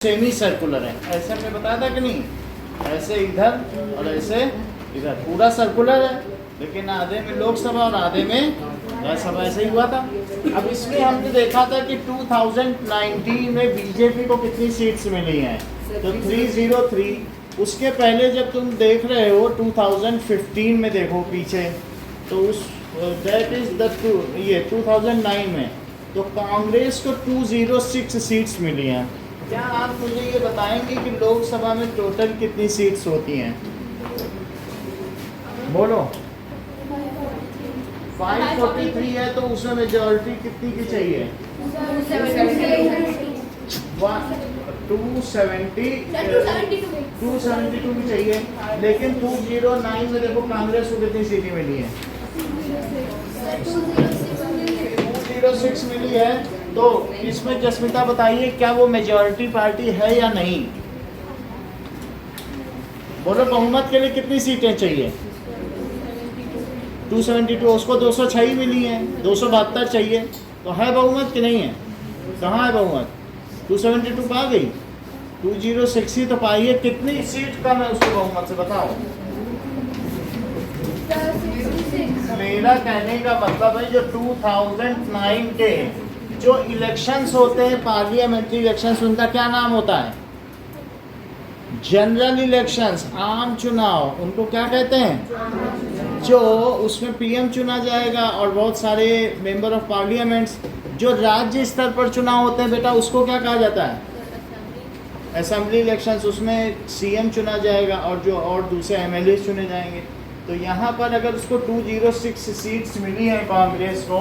Semi circular है, ऐसे हमने बताया था कि नहीं, ऐसे इधर और ऐसे इधर, पूरा सर्कुलर है, लेकिन आधे में लोकसभा और आधे में राज्यसभा, ऐसे ही हुआ था। अब इसमें हमने देखा था कि 2019 में बीजेपी को कितनी सीट्स मिली हैं, तो 303। उसके पहले जब तुम देख रहे हो 2015 में देखो पीछे, तो उस दैट इज द ये 2009 में तो कांग्रेस को 206 सीट्स मिली हैं। क्या आप मुझे ये बताएंगे कि लोकसभा में टोटल कितनी सीट्स होती हैं? बोलो। 543 है, तो उसमें मेजॉरिटी कितनी की चाहिए? 272 की चाहिए। लेकिन 209 में देखो कांग्रेस को कितनी सीटें मिली हैं? 206 मिली है। तो इसमें जस्मिता बताइए, क्या वो मेजॉरिटी पार्टी है या नहीं? बोलो, बहुमत के लिए कितनी सीटें चाहिए? 272। उसको 206 ही मिली है, 272 चाहिए, तो है बहुमत कि नहीं है? कहाँ है बहुमत? 272 पा गई, 206 ही तो पाई है। कितनी सीट कम है उसको बहुमत से, बताओ। मेरा कहने का मतलब है जो 2009 के जो इलेक्शंस होते हैं, पार्लियामेंट्री इलेक्शंस, उनका क्या नाम होता है? जनरल इलेक्शंस, आम चुनाव, उनको क्या कहते हैं? जो उसमें पीएम चुना जाएगा और बहुत सारे मेंबर ऑफ पार्लियामेंट्स। जो राज्य स्तर पर चुनाव होते हैं बेटा, उसको क्या कहा जाता है? असेंबली इलेक्शंस, उसमें सीएम चुना जाएगा और जो और दूसरे एमएलए चुने जाएंगे। तो यहाँ पर अगर उसको 206 सीट्स मिली है कांग्रेस को,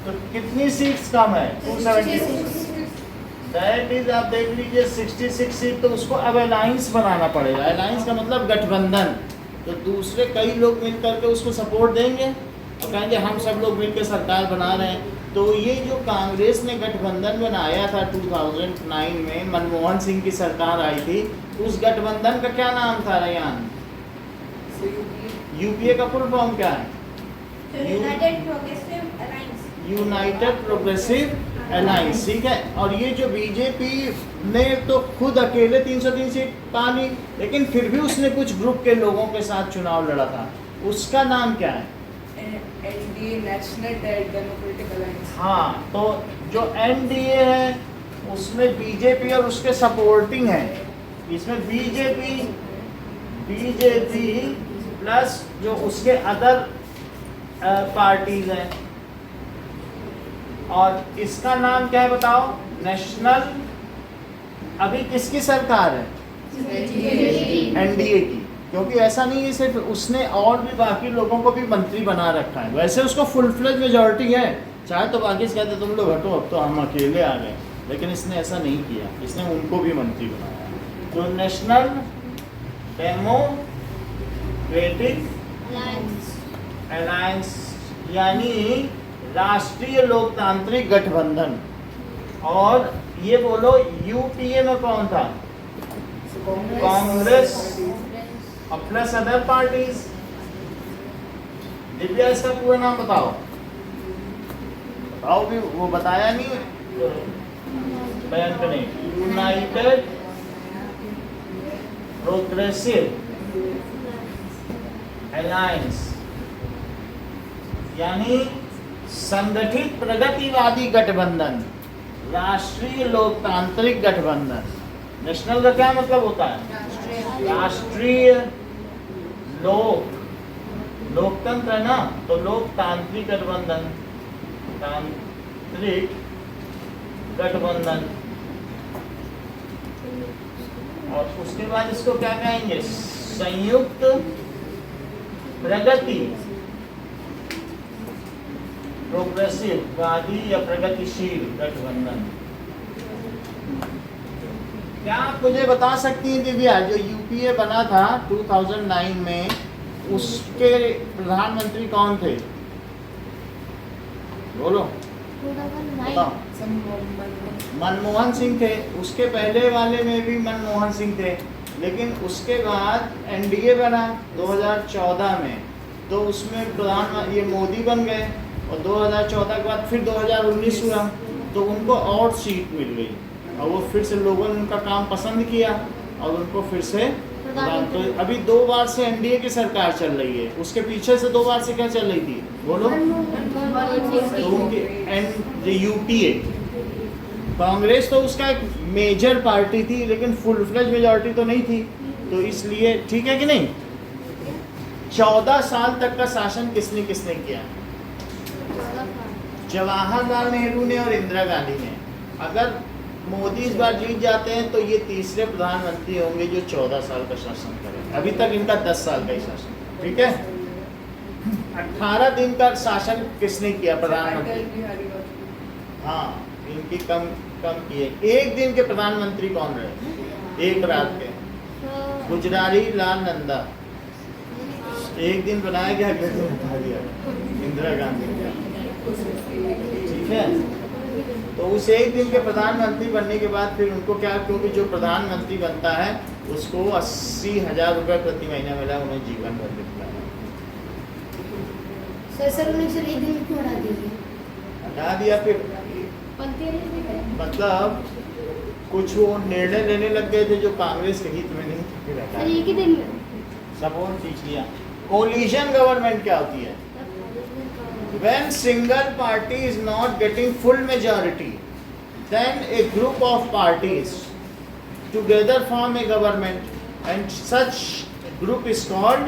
तो कितनी सीट्स कम है? 272। दैट इज, आप देख लीजिए 66 सीट। तो उसको अब अलायंस बनाना पड़ेगा। अलायंस का मतलब गठबंधन। तो दूसरे कई लोग मिल करके उसको सपोर्ट देंगे और कहेंगे हम सब लोग मिलकर सरकार बना रहे हैं। तो ये जो कांग्रेस ने गठबंधन बनाया था 2009 में, मनमोहन सिंह की सरकार आई थी, उस गठबंधन का क्या नाम था रेयान? यूपीए का फुल फॉर्म क्या है? यूनाइटेड प्रोग्रेसिव अलायंस, ठीक है। और ये जो बीजेपी ने तो खुद अकेले 303 सीट पा ली, लेकिन फिर भी उसने कुछ ग्रुप के लोगों के साथ चुनाव लड़ा था, उसका नाम क्या है? NDA, national democratic alliance. हाँ, तो जो एनडीए है उसमें बीजेपी और उसके सपोर्टिंग है, इसमें बीजेपी प्लस जो उसके अदर पार्टीज हैं। और इसका नाम क्या है बताओ? नेशनल। अभी किसकी सरकार है? एनडीए की। क्योंकि ऐसा नहीं है सिर्फ उसने, और भी बाकी लोगों को भी मंत्री बना रखा है। वैसे उसको फुल फ्लेज मेजॉरिटी है, चाहे तो बाकी से कहते तुम लोग हटो, अब तो हम अकेले आ गए, लेकिन इसने ऐसा नहीं किया, इसने उनको भी मंत्री बनाया। तो नेशनल डेमोक्रेटिक अलायंस, यानी राष्ट्रीय लोकतांत्रिक गठबंधन। और ये बोलो, यूपीए में कौन था? कांग्रेस और प्लस अदर पार्टीज। दिव्या, इसका पूरा नाम बताओ। बताओ भी, वो बताया नहीं, बयान करें। यूनाइटेड प्रोग्रेसिव अलायंस, यानी संगठित प्रगतिवादी गठबंधन, राष्ट्रीय लोकतांत्रिक गठबंधन। नेशनल का क्या मतलब होता है? राष्ट्रीय। लोकतंत्र है ना, तो लोकतांत्रिक गठबंधन, तांत्रिक गठबंधन। और उसके बाद इसको क्या कहेंगे? संयुक्त प्रगति, प्रोग्रेसिव वादी या प्रगतिशील गठबंधन। क्या आप मुझे बता सकती हैं दिव्या, जो यूपीए बना था 2009 में, उसके प्रधानमंत्री कौन थे? बोलो। मनमोहन सिंह थे। उसके पहले वाले में भी मनमोहन सिंह थे, लेकिन उसके बाद एनडीए बना 2014 में, तो उसमें प्रधानमंत्री ये मोदी बन गए। और 2014 के बाद फिर 2019 हुआ, तो उनको और सीट मिल गई। और वो फिर से लोगों ने उनका काम पसंद किया और उनको फिर से तो अभी 2 बार से एनडीए की सरकार चल रही है, उसके पीछे से 2 बार से क्या चल रही थी बोलो? तो उनकी यूपीए कांग्रेस तो उसका एक मेजर पार्टी थी, लेकिन फुल फ्लेज मेजॉरिटी तो नहीं थी, तो इसलिए ठीक है कि नहीं। 14 साल तक का शासन किसने किसने किया? जवाहरलाल नेहरू ने और इंदिरा गांधी ने। अगर मोदी इस बार जीत जाते हैं तो ये तीसरे प्रधानमंत्री होंगे जो 14 साल का शासन करें। अभी तक इनका 10 साल का ही शासन, ठीक है। 18 दिन का शासन किसने किया? प्रधानमंत्री। हाँ, इनकी कम किए। 1 दिन के प्रधानमंत्री कौन रहे? एक रात के गुजरारी लाल नंदा, 1 दिन बनाया गया, अगले दिन उठा दिया इंदिरा गांधी ने, ठीक है। तो उस 1 दिन के प्रधानमंत्री बनने के बाद फिर उनको क्या, क्योंकि जो प्रधानमंत्री बनता है उसको 80,000 रुपये प्रति महीना मिला, उन्हें जीवन भर मिलता है। सर उन्हें सिर्फ 1 दिन क्यों हटा दिया? हटा दिया फिर मतलब कुछ वो निर्णय लेने लग गए थे जो कांग्रेस के हित में नहीं थे, फिर हटा सर एक ही दिन में सपोर्ट खींच लिया। कोलिशन गवर्नमेंट क्या होती है? When single party is not getting full majority, then a group of parties together form a government, and such group is called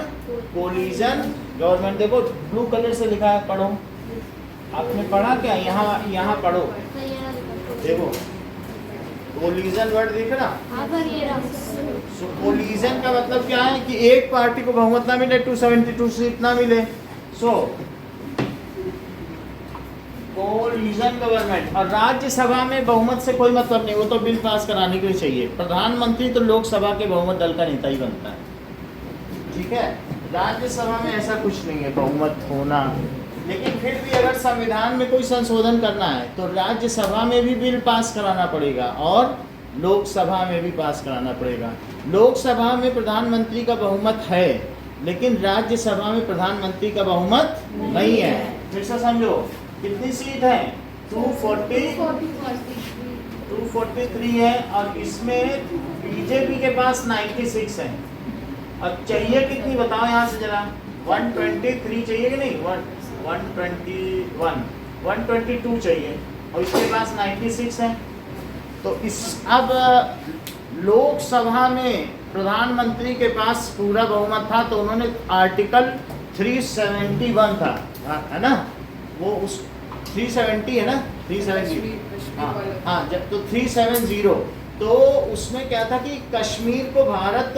coalition government। देखो ब्लू कलर से लिखा है, पढ़ो। आपने पढ़ा क्या? यहाँ पढ़ो, देखो कोलिशन वर्ड दिख रहा। सो कोलिशन का मतलब क्या है कि एक पार्टी को बहुमत ना मिले, 272 सीट ना मिले, सो कोलिशन गवर्नमेंट। और राज्यसभा में बहुमत से कोई मतलब नहीं, वो तो बिल पास कराने के लिए चाहिए। प्रधानमंत्री तो लोकसभा के बहुमत दल का नेता ही बनता है, ठीक है। राज्यसभा में ऐसा कुछ नहीं है बहुमत होना, लेकिन फिर भी अगर संविधान में कोई संशोधन करना है तो राज्यसभा में भी बिल पास कराना पड़ेगा और लोकसभा में भी पास कराना पड़ेगा। लोकसभा में प्रधानमंत्री का बहुमत है, लेकिन राज्यसभा में प्रधानमंत्री का बहुमत नहीं है। फिर से समझो, कितनी सीट है? 243 है, और इसमें बीजेपी के पास 96 है। अब चाहिए कितनी बताओ यहाँ से जरा? 123 चाहिए कि नहीं? 122 चाहिए, और इसके पास 96 है। तो इस अब लोकसभा में प्रधानमंत्री के पास पूरा बहुमत था, तो उन्होंने आर्टिकल 371 था, है ना, वो उस 370 है ना, 370, हाँ जब तो 370, तो उसमें क्या था कि कश्मीर को भारत,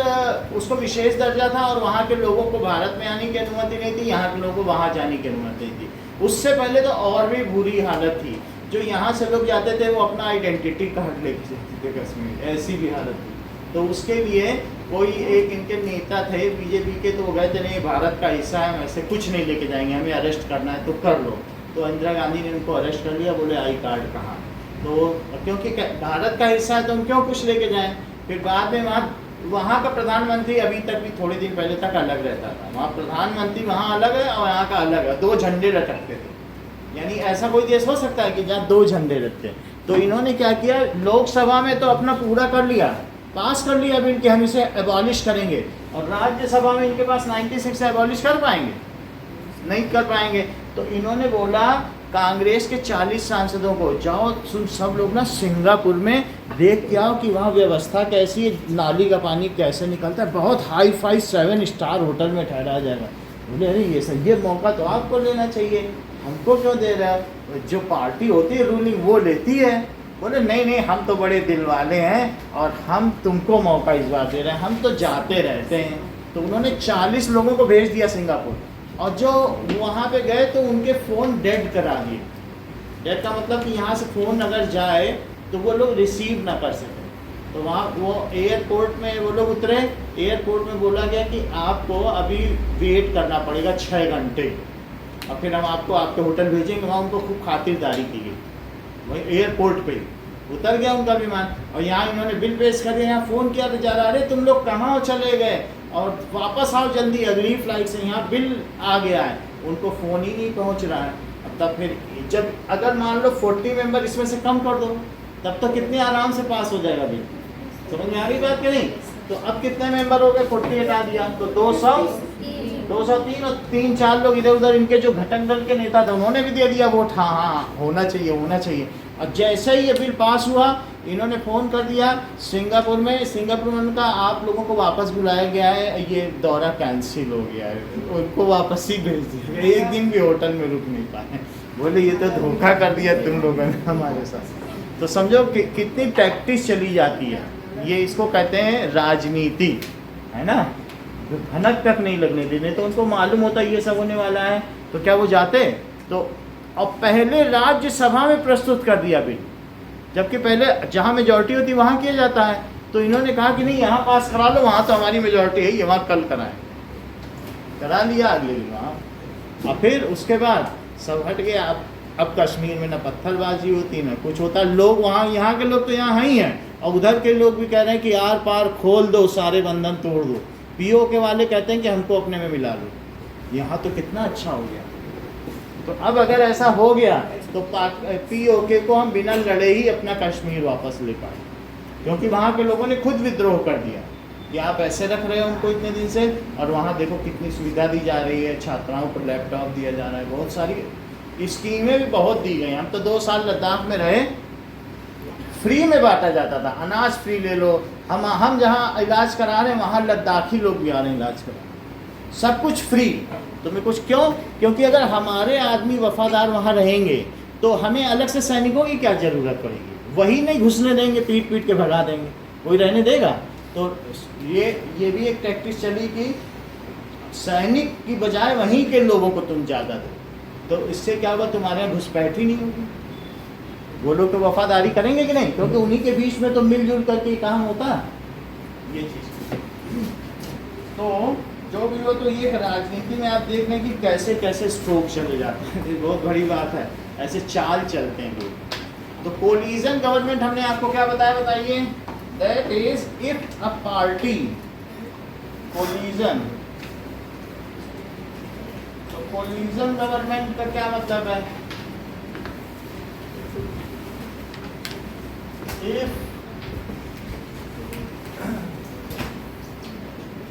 उसको विशेष दर्जा था और वहाँ के लोगों को भारत में आने की अनुमति नहीं थी, यहाँ के लोगों को वहाँ जाने की अनुमति नहीं थी। उससे पहले तो और भी बुरी हालत थी, जो यहाँ से लोग जाते थे वो अपना आइडेंटिटी कार्ड लेके जाते थे कश्मीर, ऐसी भी हालत थी। तो उसके लिए कोई एक इनके नेता थे बीजेपी के, तो वो गए थे नहीं भारत का हिस्सा है, वैसे कुछ नहीं लेके जाएंगे, हमें अरेस्ट करना है तो कर लो। तो इंदिरा गांधी ने उनको अरेस्ट कर लिया, बोले आई कार्ड कहाँ? तो क्योंकि भारत का हिस्सा है तो हम क्यों कुछ लेके जाएं। फिर बाद में वहाँ का प्रधानमंत्री अभी तक भी थोड़े दिन पहले तक अलग रहता था, वहाँ प्रधानमंत्री वहाँ अलग है और यहाँ का अलग है, 2 झंडे रखते थे। यानी ऐसा कोई देश हो सकता है कि जहाँ 2 झंडे रखते हैं? तो इन्होंने क्या किया, लोकसभा में तो अपना पूरा कर लिया, पास कर लिया बिल कि हम इसे एबॉलिश करेंगे, और राज्यसभा में इनके पास 96 एबॉलिश कर पाएंगे? नहीं कर पाएंगे। तो इन्होंने बोला कांग्रेस के 40 सांसदों को, जाओ सब लोग ना सिंगापुर में देख के आओ कि वहाँ व्यवस्था कैसी है, नाली का पानी कैसे निकलता है, बहुत हाई फाई 7 स्टार होटल में ठहराया जाएगा। बोले अरे ये मौका तो आपको लेना चाहिए, हमको क्यों दे रहा है? जो पार्टी होती है रूलिंग वो लेती है। बोले नहीं हम तो बड़े दिल वाले हैं और हम तुमको मौका इस बार दे रहे हैं, हम तो जाते रहते हैं। तो उन्होंने 40 लोगों को भेज दिया सिंगापुर, और जो वहाँ पे गए तो उनके फ़ोन डेड करा दिए। डेड का मतलब कि यहाँ से फ़ोन अगर जाए तो वो लोग रिसीव ना कर सकें। तो वहाँ वो एयरपोर्ट में वो लोग उतरे, एयरपोर्ट में बोला गया कि आपको अभी वेट करना पड़ेगा 6 घंटे, और फिर हम आपको आपके होटल भेजेंगे। वहाँ उनको खूब खातिरदारी की गई, वही एयरपोर्ट पे उतर गया उनका विमान। और यहाँ इन्होंने बिल पेश कर दिया, यहाँ फ़ोन किया तो जा रहा, अरे तुम लोग कहाँ चले गए और वापस आओ जल्दी, अगली फ्लाइट से, यहाँ बिल आ गया है। उनको फ़ोन ही नहीं पहुँच रहा है। अब तब फिर जब अगर मान लो 40 मेंबर इसमें से कम कर दो, तब तो कितने आराम से पास हो जाएगा बिल। समझ में आ गई बात कि नहीं? तो अब कितने मेंबर हो गए? 40 हटा दिया तो 203 और 3-4 लोग इधर उधर इनके जो घटक दल के नेता थे उन्होंने भी दे दिया वोट, हाँ हाँ होना चाहिए। और जैसे ही ये बिल पास हुआ इन्होंने फ़ोन कर दिया सिंगापुर में उनका आप लोगों को वापस बुलाया गया है, ये दौरा कैंसिल हो गया है, उनको वापस ही भेज दिया, एक दिन भी होटल में रुक नहीं पाए। बोले ये तो धोखा कर दिया तुम लोगों ने हमारे साथ। तो समझो कि कितनी प्रैक्टिस चली जाती है, ये इसको कहते हैं राजनीति, है ना। भनक तक नहीं लगने देने, तो उनको मालूम होता ये सब होने वाला है, तो क्या वो जाते? तो अब पहले राज्यसभा में प्रस्तुत कर दिया बिल, जबकि पहले जहाँ मेजॉरिटी होती वहाँ किया जाता है। तो इन्होंने कहा कि नहीं यहाँ पास करा लो, वहाँ तो हमारी मेजॉरिटी है, ये वहाँ कल कराएं, करा लिया अगले दिन वहाँ। और फिर उसके बाद सब हट गया। अब कश्मीर में ना पत्थरबाजी होती ना कुछ होता, लोग वहाँ, यहाँ के लोग तो यहाँ ही हैं, और उधर के लोग भी कह रहे हैं कि आर पार खोल दो, सारे बंधन तोड़ दो। पीओ के वाले कहते हैं कि हमको अपने में मिला लो। यहाँ तो कितना अच्छा हो गया। तो अब अगर ऐसा हो गया तो पीओके को हम बिना लड़े ही अपना कश्मीर वापस ले पाए, क्योंकि वहाँ के लोगों ने खुद विद्रोह कर दिया कि आप ऐसे रख रहे हो उनको इतने दिन से, और वहाँ देखो कितनी सुविधा दी जा रही है, छात्राओं को लैपटॉप दिया जा रहा है, बहुत सारी स्कीमें भी बहुत दी गई। हम तो 2 साल लद्दाख में रहे, फ्री में बांटा जाता था, अनाज फ्री ले लो। हम जहाँ इलाज करा रहे हैं वहाँ लद्दाखी लोग भी आ रहे हैं इलाज करा, सब कुछ फ्री। तुम्हें कुछ क्यों? क्योंकि अगर हमारे आदमी वफादार वहाँ रहेंगे तो हमें अलग से सैनिकों की क्या ज़रूरत पड़ेगी, वही नहीं घुसने देंगे, पीट पीट के भगा देंगे, कोई रहने देगा। तो ये भी एक प्रैक्टिस चली कि सैनिक की बजाय वहीं के लोगों को तुम ज़्यादा दो, तो इससे क्या होगा, तुम्हारे यहाँ घुसपैठ ही नहीं होगी। वो लोग तो वफादारी करेंगे कि नहीं, क्योंकि उन्हीं के बीच में तो मिलजुल करके काम होता ये चीज़। तो जो भी हो, तो ये राजनीति में आप देख लें कि कैसे कैसे स्ट्रोक चले जाते हैं, ये बहुत बड़ी बात है, ऐसे चाल चलते हैं लोग। तो कोलिजन गवर्नमेंट हमने आपको क्या बताया, बताइए? That is if a party collision. तो कोलिजन गवर्नमेंट का क्या मतलब है? If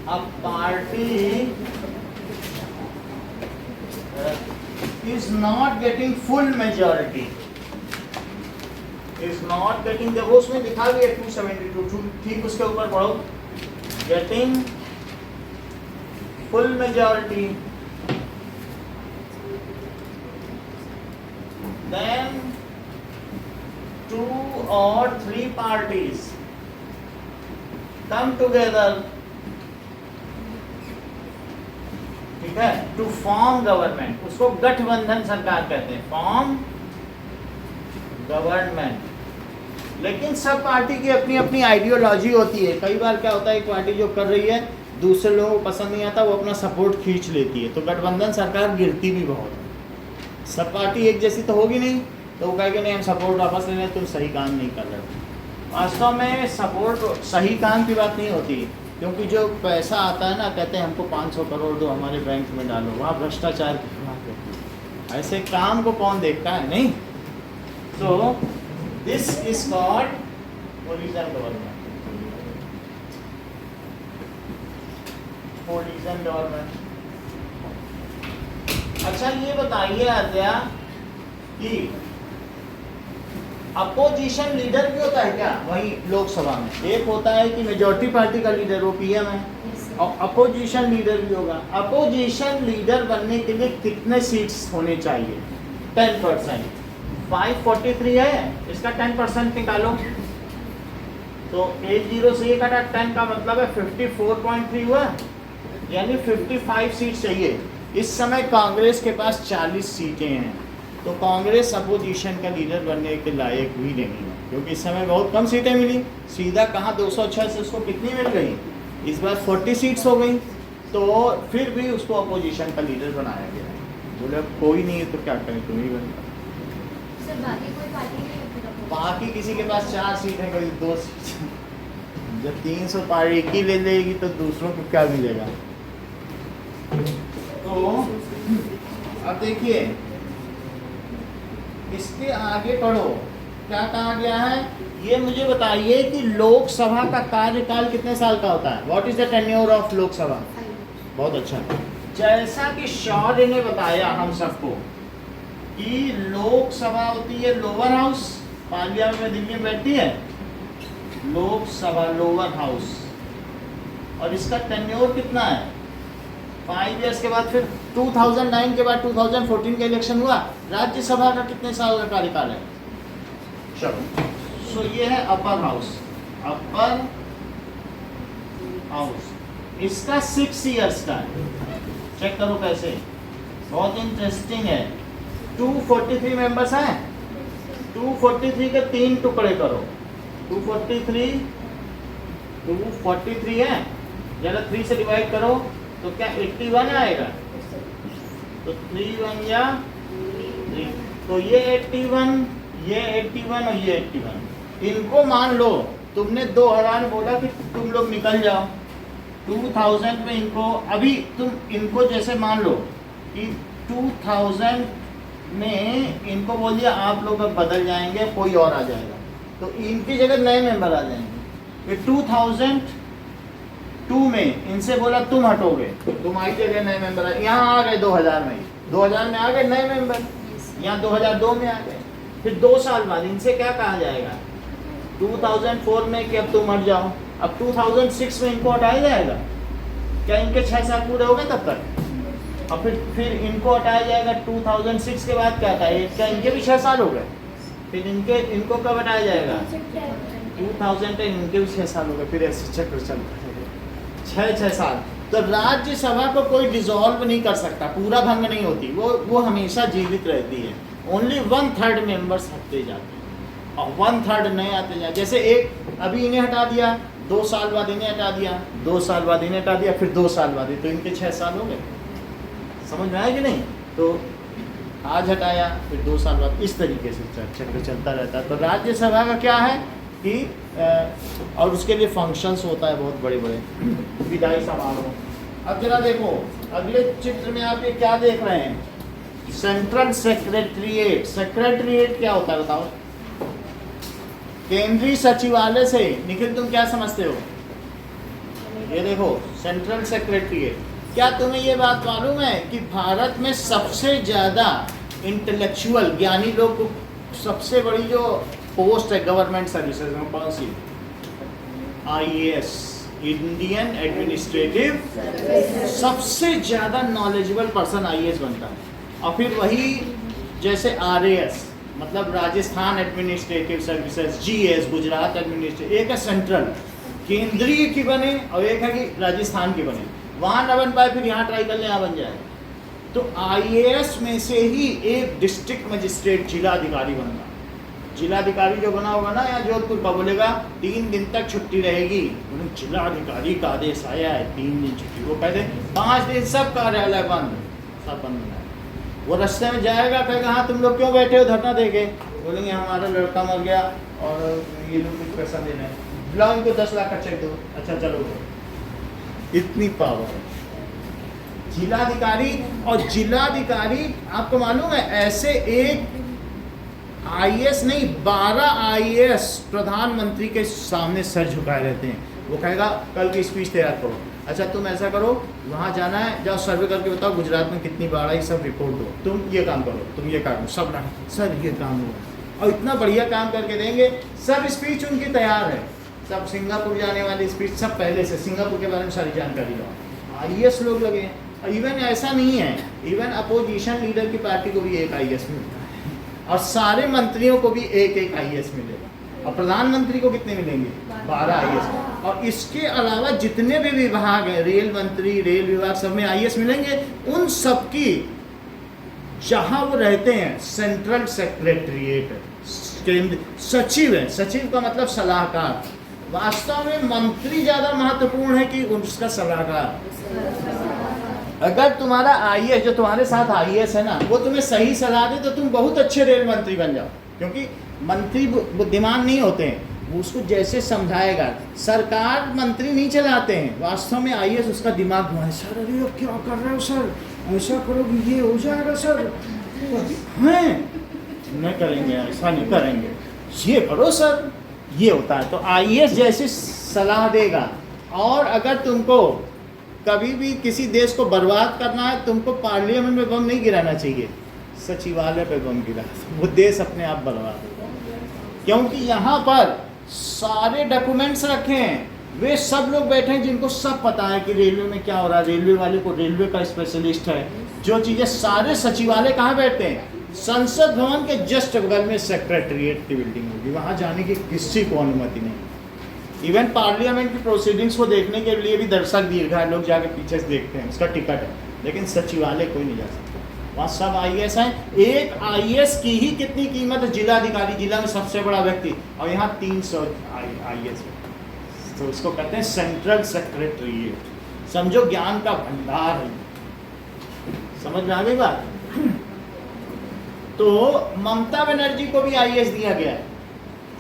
a party is not getting full majority, is not getting, देखो उसमें लिखा भी है 272, ठीक उसके ऊपर पढ़ो, getting full majority, then 2 or 3 parties come together, ठीक है, टू फॉर्म गवर्नमेंट। उसको गठबंधन सरकार कहते हैं, फॉर्म गवर्नमेंट। लेकिन सब पार्टी की अपनी अपनी आइडियोलॉजी होती है। कई बार क्या होता है, एक पार्टी जो कर रही है दूसरे लोगों को पसंद नहीं आता, वो अपना सपोर्ट खींच लेती है, तो गठबंधन सरकार गिरती भी बहुत है। सब पार्टी एक जैसी तो होगी नहीं, तो वो कहेंगे नहीं हम सपोर्ट वापस ले रहे हैं, तुम सही काम नहीं कर रहे। वास्तव में सपोर्ट सही काम की बात नहीं होती, क्योंकि जो पैसा आता है ना, कहते हैं हमको 500 करोड़ दो, हमारे बैंक में डालो, वहाँ भ्रष्टाचार की बात होती है। ऐसे काम को कौन देखता है? नहीं। तो this is called collision government. Collision government. अच्छा ये बताइए आद्या कि अपोजिशन लीडर भी होता है क्या वही लोकसभा में? एक होता है कि मेजॉरिटी पार्टी का लीडर, वो पीएम है, और अपोजिशन लीडर भी होगा। अपोजिशन लीडर बनने के लिए कितने सीट्स होने चाहिए? 10%। 543 है, इसका 10% निकालो, तो 80 से 1 घटा 10 का मतलब है 54.3 हुआ, यानी 55 सीट चाहिए। इस समय कांग्रेस के पास 40 सीटें हैं, तो कांग्रेस अपोजिशन का लीडर बनने के लायक भी नहीं है, क्योंकि इस समय बहुत कम सीटें मिली। सीधा कहाँ 206 से उसको कितनी मिल गई? इस बार 40 सीट्स हो गई, तो फिर भी उसको अपोजिशन का लीडर बनाया गया है। बोले अब कोई नहीं है तो क्या करें, तुम ही बन। बाकी किसी के पास 4 सीट है, कोई 2 सीट। जब 300 पार एक ही ले लेगी तो दूसरों को क्या मिलेगा? तो अब देखिए इसके आगे पढ़ो, क्या कहा गया है, ये मुझे बताइए कि लोकसभा का कार्यकाल कितने साल का होता है? What is the tenure of Lok Sabha? बहुत अच्छा। जैसा कि शौर्य ने बताया हम सबको कि लोकसभा होती है लोअर हाउस, पार्लियामेंट में दिल्ली में बैठती है लोकसभा लोअर हाउस, और इसका टेन्योर कितना है? 5 इयर्स के बाद फिर 2009 के बाद 2014 का इलेक्शन हुआ, राज्यसभा का कितने साल का कार्यकाल है? चलो, सो ये है अपर हाउस, अपर हाउस, इसका 6 इयर्स का है। चेक करो कैसे, बहुत इंटरेस्टिंग है। 243 मेंबर्स हैं, 243 के 3 टुकड़े करो, 243 है, जरा 3 से डिवाइड करो तो क्या 81 आएगा? तो 3 1 या 3, तो ये 81, ये 81 और ये 81। इनको मान लो तुमने 2000 बोला कि तुम लोग निकल जाओ, 2000 में इनको अभी तुम इनको जैसे मान लो कि 2000 में इनको बोल दिया आप लोग अब बदल जाएंगे, कोई और आ जाएगा, तो इनकी जगह नए मेंबर आ जाएंगे। फिर 2002 में इनसे बोला तुम हटोगे, तुम्हारी जगह नए मेंबर आए, यहाँ आ गए 2000 में, 2000 में आ गए नए मेंबर, यहाँ 2002 में आ गए। फिर 2 साल बाद इनसे क्या कहा जाएगा? 2004 में कि अब तुम हट जाओ, अब 2006 में इनको हटाया जाएगा। क्या इनके 6 साल पूरे हो गए तब तक? और फिर इनको हटाया जाएगा 2006 के बाद क्या था? क्या इनके भी 6 साल हो गए? फिर इनको कब हटाया जाएगा? 2010, इनके भी 6 साल हो गए। फिर ऐसे चक्र चलता है 6 साल। तो राज्यसभा को कोई डिसॉल्व नहीं कर सकता, पूरा भंग नहीं होती, वो हमेशा जीवित रहती है। ओनली 1/3 मेंबर्स हटते जाते हैं और 1/3 नए आते जाते। जैसे एक अभी इन्हें हटा दिया, 2 साल बाद इन्हें हटा दिया, 2 साल बाद इन्हें हटा दिया, फिर 2 साल बाद, तो इनके 6 साल हो गए। समझ में आया कि नहीं? तो आज हटाया, फिर 2 साल बाद, इस तरीके से चक्र चलता रहता है। तो राज्यसभा का क्या है कि और उसके लिए फंक्शंस होता है बहुत बड़े बड़े, विधायी समारोह। अब जरा देखो अगले चित्र में आप ये क्या देख रहे हैं? Central secretariat. सेक्रेटरीट क्या होता है बताओ? केंद्रीय सचिवालय से। निखिल तुम क्या समझते हो? ये देखो सेंट्रल सेक्रेटरीट। क्या तुम्हें ये बात मालूम है कि भारत में सबसे ज़्यादा इंटेलेक्चुअल ज्ञानी लोग को सबसे बड़ी जो पोस्ट है गवर्नमेंट सर्विसेज में कौन सी? IAS, Indian administrative. सबसे ज़्यादा नॉलेजेबल पर्सन IAS बनता है। और फिर वही जैसे RAS मतलब Rajasthan administrative services, GS Gujarat administrative. एक है सेंट्रल केंद्रीय की बने और एक है कि राजस्थान की बने। वहाँ न बन पाए फिर यहाँ ट्राई कर ले, यहाँ बन जाए। तो IAS में से ही एक डिस्ट्रिक्ट मजिस्ट्रेट जिलाधिकारी बनना। जिलाधिकारी जो बना होगा ना या जोधपुर का, बोलेगा 3 दिन तक छुट्टी रहेगी, जिलाधिकारी का आदेश आया है 3 दिन छुट्टी। वो कहते 5 दिन सब कार्यालय बंद, सब बंद है। वो रास्ते में जाएगा, कहेगा हाँ तुम लोग क्यों बैठे हो धरना देके? बोलेंगे हमारा लड़का मर गया और ये लोग कुछ पैसा देना है, बुलाओ इनको 10 लाख का चेक दो। अच्छा चलो, इतनी पावर है जिलाधिकारी। और जिलाधिकारी आपको मालूम है ऐसे एक IAS नहीं 12 IAS प्रधानमंत्री के सामने सर झुकाए रहते हैं। वो कहेगा कल की स्पीच तैयार करो, अच्छा तुम ऐसा करो वहाँ जाना है, जाओ सर्वे करके बताओ गुजरात में कितनी बाढ़ आई, सब रिपोर्ट दो, तुम ये काम करो, तुम ये काम, सब ना सर ये काम हुआ, और इतना बढ़िया काम करके देंगे। सब स्पीच उनकी तैयार है, सब सिंगापुर जाने वाली स्पीच सब पहले से, सिंगापुर के बारे में सारी जानकारी लो। IAS लोग लगे हैं। इवन ऐसा नहीं है, इवन अपोजिशन लीडर की पार्टी को भी एक IAS मिलता है और सारे मंत्रियों को भी एक IAS मिलेगा। और प्रधानमंत्री को कितने मिलेंगे? 12 IAS। और इसके अलावा जितने भी विभाग हैं, रेल मंत्री, रेल विभाग, सब में IAS मिलेंगे। उन सब की जहाँ वो रहते हैं सेंट्रल सेक्रेटरीट, केंद्र सचिव है। सचिव का मतलब सलाहकार। वास्तव में मंत्री ज़्यादा महत्वपूर्ण है कि उसका सलाहकार। अगर तुम्हारा IAS जो तुम्हारे साथ IAS है ना, वो तुम्हें सही सलाह दे तो तुम बहुत अच्छे रेल मंत्री बन जाओ, क्योंकि मंत्री बुद्धिमान नहीं होते हैं, वो उसको जैसे समझाएगा। सरकार मंत्री नहीं चलाते हैं, वास्तव में IAS उसका दिमाग घुमाए। सर अरे अब क्या कर रहे हो सर, ऐसा करोगे ये हो जाएगा सर, हैं नहीं करेंगे, ऐसा नहीं करेंगे ये करो सर, ये होता है। तो आईएएस जैसी सलाह देगा। और अगर तुमको कभी भी किसी देश को बर्बाद करना है, तुमको पार्लियामेंट में बम नहीं गिराना चाहिए, सचिवालय पे बम गिरा, वो देश अपने आप बर्बाद होगा। क्योंकि यहाँ पर सारे डॉक्यूमेंट्स रखे हैं, वे सब लोग बैठे हैं जिनको सब पता है कि रेलवे में क्या हो रहा है, रेलवे वाले को रेलवे का स्पेशलिस्ट है, जो चीज़ें सारे सचिवालय कहाँ बैठते हैं, संसद भवन के जस्ट बगल में सेक्रेटरीट की बिल्डिंग होगी, वहाँ जाने की किसी को अनुमति नहीं। इवन पार्लियामेंट की प्रोसीडिंग्स को देखने के लिए भी दर्शक दीर्घा लोग जाके पीछे से देखते हैं, उसका टिकट है, लेकिन सचिवालय कोई नहीं जा सकता, वहाँ सब आईएएस हैं। एक आईएएस की ही कितनी कीमत है, जिलाधिकारी, जिला में सबसे बड़ा व्यक्ति, और यहाँ 300 आईएएस, तो उसको कहते हैं सेंट्रल सेक्रेटरीट। समझो ज्ञान का भंडार है। समझ में आ गई बात? तो ममता बनर्जी को भी आईएएस दिया गया है,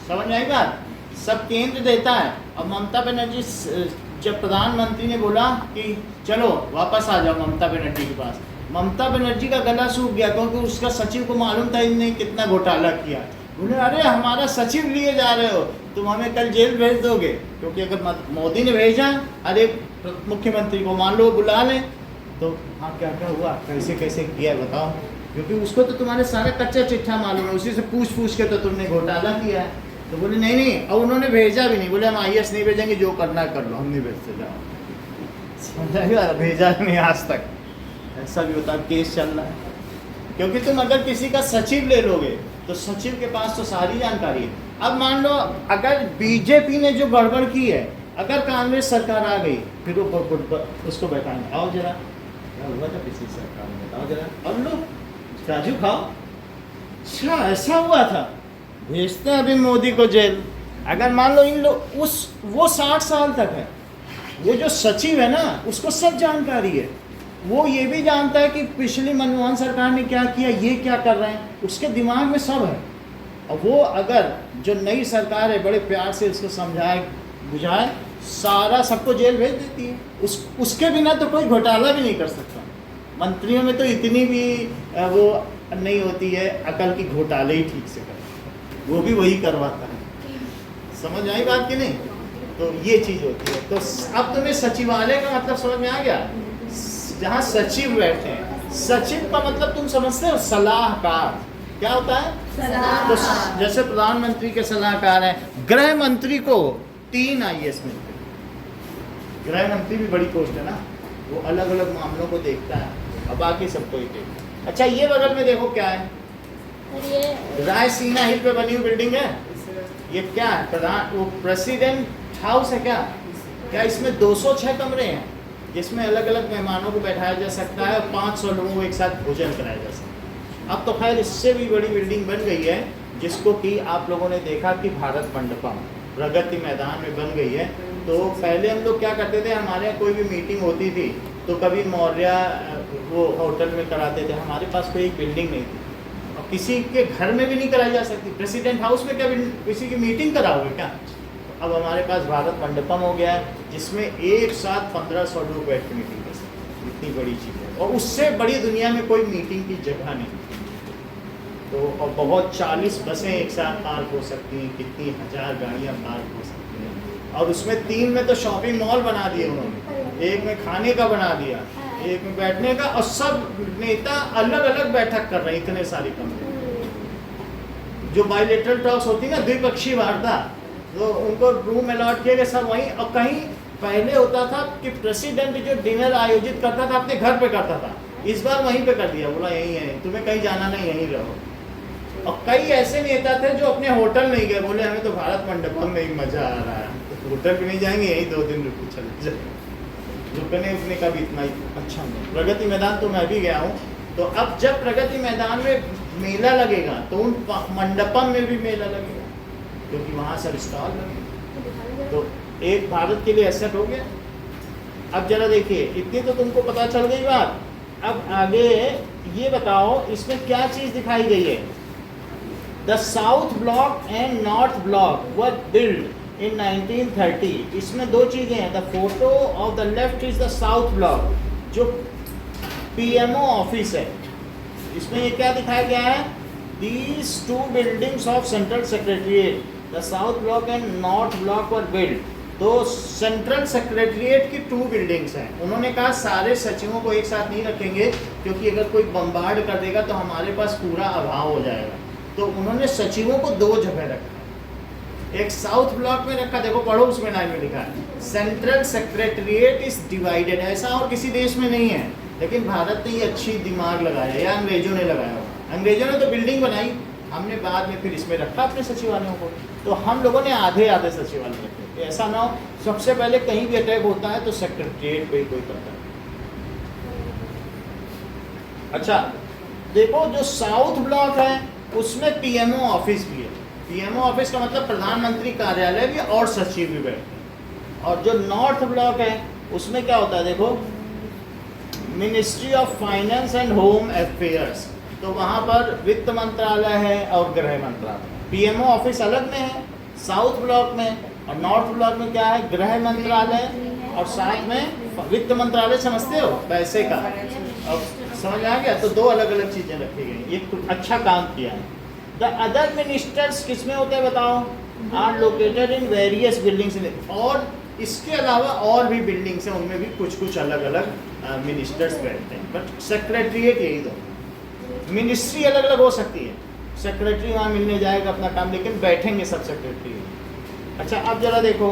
समझ में आई बात? सब केंद्र देता है। और ममता बनर्जी जब प्रधानमंत्री ने बोला कि चलो वापस आ जाओ ममता बनर्जी के पास, ममता बनर्जी का गला सूख गया, क्योंकि उसका सचिव को मालूम था इनने कितना घोटाला किया। बोले अरे हमारा सचिव लिए जा रहे हो, तुम हमें कल जेल भेज दोगे, क्योंकि अगर मोदी ने भेजा अरे मुख्यमंत्री को मान लो बुला लें, तो हाँ क्या क्या हुआ, कैसे कैसे किया बताओ, क्योंकि उसको तो तुम्हारे सारा कच्चा चिट्ठा मालूम है, उसी से पूछ के तो तुमने घोटाला किया है। तो बोले नहीं नहीं, और उन्होंने भेजा भी नहीं, बोले हम आईएएस नहीं भेजेंगे, जो करना है कर लो, हम नहीं भेजते, जाओ। समझा? भेजा नहीं आज तक। ऐसा भी होता है, केस चल रहा है। क्योंकि तुम अगर किसी का सचिव ले लोगे तो सचिव के पास तो सारी जानकारी है। अब मान लो अगर बीजेपी ने जो गड़बड़ की है, अगर कांग्रेस सरकार आ गई, फिर वो उसको बैठाएंगे, आओ जरा क्या हुआ था पिछली सरकार में, बताओ जरा, और लो राजू खाओ, अच्छा ऐसा हुआ था, भेजते हैं अभी मोदी को जेल। अगर मान लो इन लोग वो 60 साल तक है, वो जो सचिव है ना उसको सब जानकारी है, वो ये भी जानता है कि पिछली मनमोहन सरकार ने क्या किया, ये क्या कर रहे हैं, उसके दिमाग में सब है। और वो अगर जो नई सरकार है बड़े प्यार से उसको समझाए बुझाए, सारा सबको जेल भेज देती है। उसके बिना तो कोई घोटाला भी नहीं कर सकता। मंत्रियों में तो इतनी भी वो नहीं होती है अकल की घोटाले ही ठीक से कर, वो भी वही करवाता है। समझ आई बात कि नहीं? तो ये चीज़ होती है। तो अब तुम्हें सचिवालय का मतलब समझ में आ गया, जहाँ सचिव बैठे हैं। सचिव का मतलब तुम समझते हो, सलाहकार। क्या होता है? तो जैसे प्रधानमंत्री के सलाहकार हैं, गृह मंत्री को 3 आईएएस मिलते हैं। गृह मंत्री भी बड़ी पोस्ट है ना, वो अलग अलग मामलों को देखता है और बाकी सबको ही देखता है। अच्छा ये बगल में देखो क्या है, रायसीना हिल पे बनी हुई बिल्डिंग है, ये क्या है? वो प्रेसिडेंट हाउस है क्या? क्या इसमें 206 कमरे हैं जिसमें अलग अलग मेहमानों को बैठाया जा सकता है और 500 लोगों को एक साथ भोजन कराया जा सकता है। अब तो खैर इससे भी बड़ी बिल्डिंग बन गई है, जिसको कि आप लोगों ने देखा कि भारत मंडपम प्रगति मैदान में बन गई है। तो पहले हम लोग क्या करते थे, हमारे यहाँ कोई भी मीटिंग होती थी तो कभी मौर्य वो होटल में कराते थे, हमारे पास कोई एक बिल्डिंग नहीं थी और किसी के घर में भी नहीं कराई जा सकती। प्रेसिडेंट हाउस में क्या किसी की मीटिंग कराओगे क्या? अब हमारे पास भारत मंडपम हो गया है, जिसमें एक साथ 1500 लोग बैठ के मीटिंग कर सकते हैं। इतनी बड़ी चीज़ है और उससे बड़ी दुनिया में कोई मीटिंग की जगह नहीं। तो और बहुत 40 बसें एक साथ पार्क हो सकती हैं, कितनी 1000 गाड़ियाँ पार्क हो सकती हैं। और उसमें 3 में तो शॉपिंग मॉल बना दिए उन्होंने, एक में खाने का बना दिया, एक में बैठने का, और सब नेता अलग अलग बैठक कर रहे हैं। इतने सारी कमरे जो बायलैटरल टॉक्स होती है ना, द्विपक्षीय वार्ता, तो उनको रूम अलॉट किए गए सब वहीं। और कहीं पहले होता था कि प्रेसिडेंट जो डिनर आयोजित करता था अपने घर पे करता था, इस बार वहीं पे कर दिया, बोला यहीं है, तुम्हें कहीं जाना नहीं, यहीं रहो। और कई ऐसे नेता थे जो अपने होटल नहीं गए, बोले हमें तो भारत मंडपम में ही मजा आ रहा है, तो होटल भी नहीं जाएंगे, यहीं 2 दिन रुक चले जाए। रुकने उकने का भी इतना ही अच्छा नहीं। प्रगति मैदान तो मैं भी गया हूँ। तो अब जब प्रगति मैदान में मेला लगेगा तो उन मंडपम में भी मेला लगेगा, क्योंकि वहाँ सब स्टॉल लगे। तो एक भारत के लिए एसेट हो गया। अब जरा देखिए, इतनी तो तुमको पता चल गई बात। अब आगे ये बताओ इसमें क्या चीज़ दिखाई गई है। The south block and north block were build in 1930। इसमें 2 चीज़ें हैं। The photo of the left is the south block, जो पीएमओ ऑफिस है। इसमें ये क्या दिखाया गया है, These two buildings of Central Secretariat, the South Block and North Block were built. तो सेंट्रल सेक्रेटरीट की 2 बिल्डिंग्स हैं। उन्होंने कहा सारे सचिवों को एक साथ नहीं रखेंगे क्योंकि अगर कोई बम्बार्ड कर देगा तो हमारे पास पूरा अभाव हो जाएगा। तो उन्होंने सचिवों को 2 जगह रखा। एक साउथ ब्लॉक में रखा, देखो पढ़ो उसमें लाइन में लिखा है सेंट्रल सेक्रेटरीट इज डिवाइडेड। ऐसा और किसी देश में नहीं है, लेकिन भारत ने ये अच्छी दिमाग लगाया या अंग्रेजों ने लगाया। अंग्रेजों ने तो बिल्डिंग बनाई, हमने बाद में फिर इसमें रखा अपने सचिवालयों को। तो हम लोगों ने आधे आधे सचिवालय रखे। ऐसा ना हो सबसे पहले कहीं भी अटैक होता है तो सेक्रेटरीट पे कोई करता है। अच्छा देखो, जो साउथ ब्लॉक है उसमें पीएमओ ऑफिस भी है। पीएमओ ऑफिस का मतलब प्रधानमंत्री कार्यालय भी और सचिव भी बैठते हैं। और जो नॉर्थ ब्लॉक है उसमें क्या होता है, देखो ministry of finance and home affairs, तो वहाँ पर वित्त मंत्रालय है और गृह मंत्रालय। पीएमओ ऑफिस अलग में है साउथ ब्लॉक में, और नॉर्थ ब्लॉक में क्या है, गृह मंत्रालय और साथ में वित्त मंत्रालय। समझते हो पैसे का, अब समझ आ गया। तो 2 अलग अलग चीज़ें रखी गई, ये अच्छा काम किया है। द अदर मिनिस्टर्स किसमें होते हैं बताओ, are located in various buildings. और इसके अलावा और भी बिल्डिंग्स हैं, उनमें भी कुछ कुछ अलग अलग मिनिस्टर्स बैठते हैं, बट सेक्रेटरीट यही 2। मिनिस्ट्री अलग अलग हो सकती है, सेक्रेटरी वहाँ मिलने जाएगा अपना काम, लेकिन बैठेंगे सब सेक्रेटरी। अच्छा अब जरा देखो